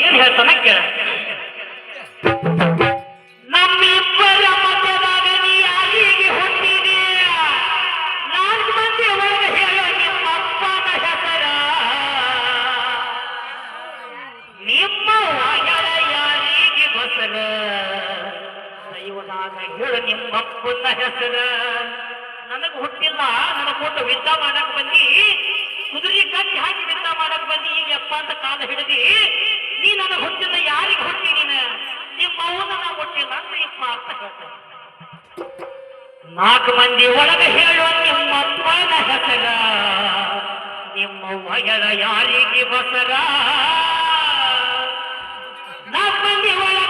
ಏನ್ ಹೇಳ್ತಾನ ಕೇಳ. ನಮ್ಮಿಬ್ಬರ ಮಧ್ಯದಾಗ ನೀ ಯಾರಿಗೆ ಹುಟ್ಟಿದೆ? 4 ಮಂದಿ ಒಳಗೆ ಹೇಳೋ ನಿಮ್ಮಪ್ಪನ ಹೆಸರ. ನಿಮ್ಮ ಒಳಗಡ ಯಾರಿಗೆ ಬಸರ? ದೈವನಾಗ ಹೇಳು ನಿಮ್ಮಪ್ಪನ ಹೆಸರ. ನನಗೆ ಹುಟ್ಟಿಲ್ಲ, ನನಗೆ ಕೊಟ್ಟು ಯುದ್ಧ ಮಾಡಕ್ ಬಂದಿ, ಕುದುರೆ ಕಟ್ಟಿ ಹಾಕಿ ಯುದ್ಧ ಮಾಡಕ್ ಬಂದಿ. ಈಗ ಅಪ್ಪ ಅಂತ ಕಾಲ ಹಿಡಿದಿ. ನೀ ನನಗೆ ಹುಟ್ಟಿಲ್ಲ, ಯಾರಿಗೆ ಹುಟ್ಟಿ ನೀನ? ನಿಮ್ಮ ಅವನ ನಾವು ಹುಟ್ಟಿಲ್ಲ ಅಂತ ಇಪ್ಪ ಅಂತ ಹೇಳ್ತಾರೆ. 4 ಮಂದಿ ಒಳಗೆ ಹೇಳುವ ನಿಮ್ಮಪ್ಪನ ಹೆಸರ. ನಿಮ್ಮ ಒಳಗಡ ಯಾರಿಗೆ ಬಸರ? 4 ಮಂದಿ ಒಳಗ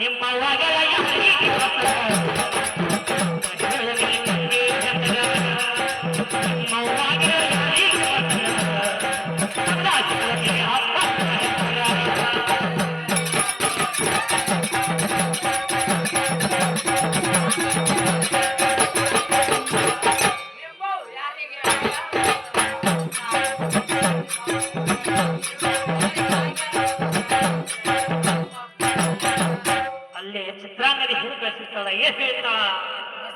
ನಿಮ್ಮ ಒಳಗಡ ಯಾರಿಗೆ ಬಸರ? ಅಲ್ಲೇ ಚಿತ್ರಾಂಗದಿ ಹಿಡಿಸಿರ್ತಾಳ. ಏನ್ ಹೇಳ್ತಾಳ?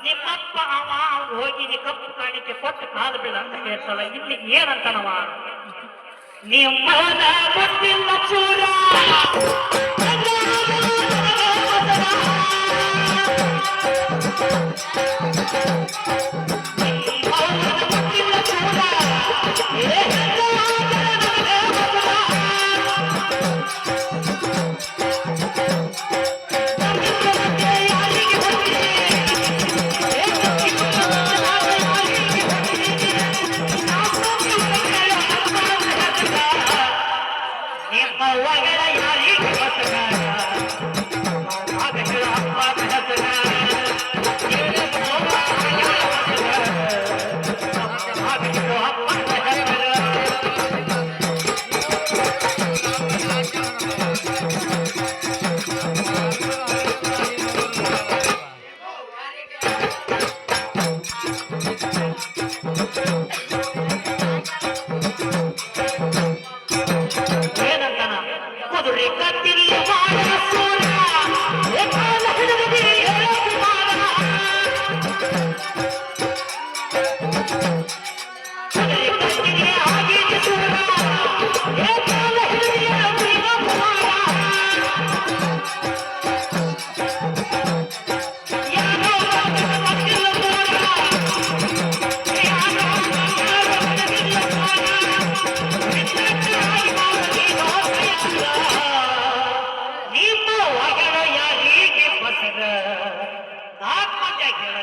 ನಿಮ್ಮಪ್ಪ ಅವ ಹೋಗಿ ನೀ ಕಪ್ಪು ಕಾಣಿಕೆ ಕೊಟ್ಟು ಕಾಲು ಬೀಳ ಅಂತ ಹೇಳ್ತಾಳ. ಇಲ್ಲಿ ಏನಂತಾನವ? ನಿಮ್ಮವನ ಗೊತ್ತಿಲ್ಲ ಚೂರ,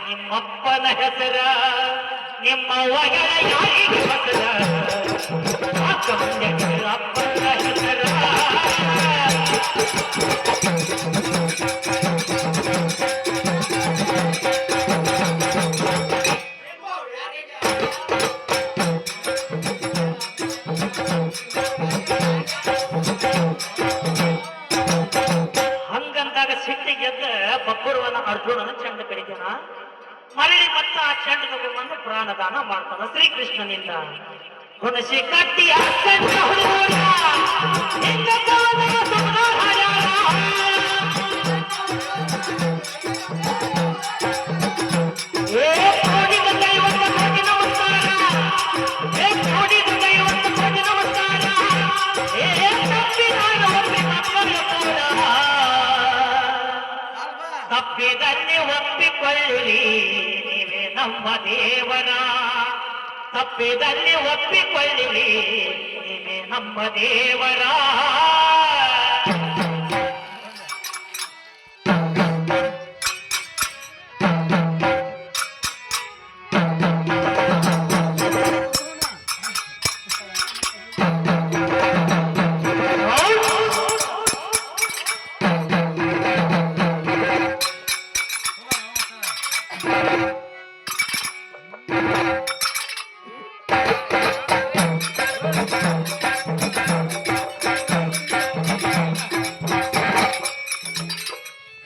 ನಿಮ್ಮಪ್ಪನ ಹೆಸರ. ನಿಮ್ಮ ಒಳಗಡ ಯಾರಿಗೆ ಬಸರ? ಅಪ್ಪನ ಹೆಸರ. ಹಂಗಂದಾಗ ಸಿಟ್ಟಿಗೆದ್ದ ಬಬ್ಬುರುವನ ಅರ್ಜುನನ ಚಂಡ ಕಡಿತಾನ. ಮರಳಿ ಮತ್ತ ಆ ಚಂಡ ತಗೊಂಡು ಪ್ರಾಣದಾನ ಮಾಡ್ತಾನ ಶ್ರೀಕೃಷ್ಣನಿಂದ. ಹುಣಸಿ ಕಟ್ಟಿಯ ಚಂಡ ಹುಡುಗರ ತಪ್ಪಿದಲ್ಲಿ ಒಪ್ಪಿಕೊಳ್ಳಿರಿ ನೀವೇ ನಮ್ಮ ದೇವರ. ತಪ್ಪಿದಲ್ಲಿ ಒಪ್ಪಿಕೊಳ್ಳಿರಿ ನೀವೇ ನಮ್ಮ ದೇವರ.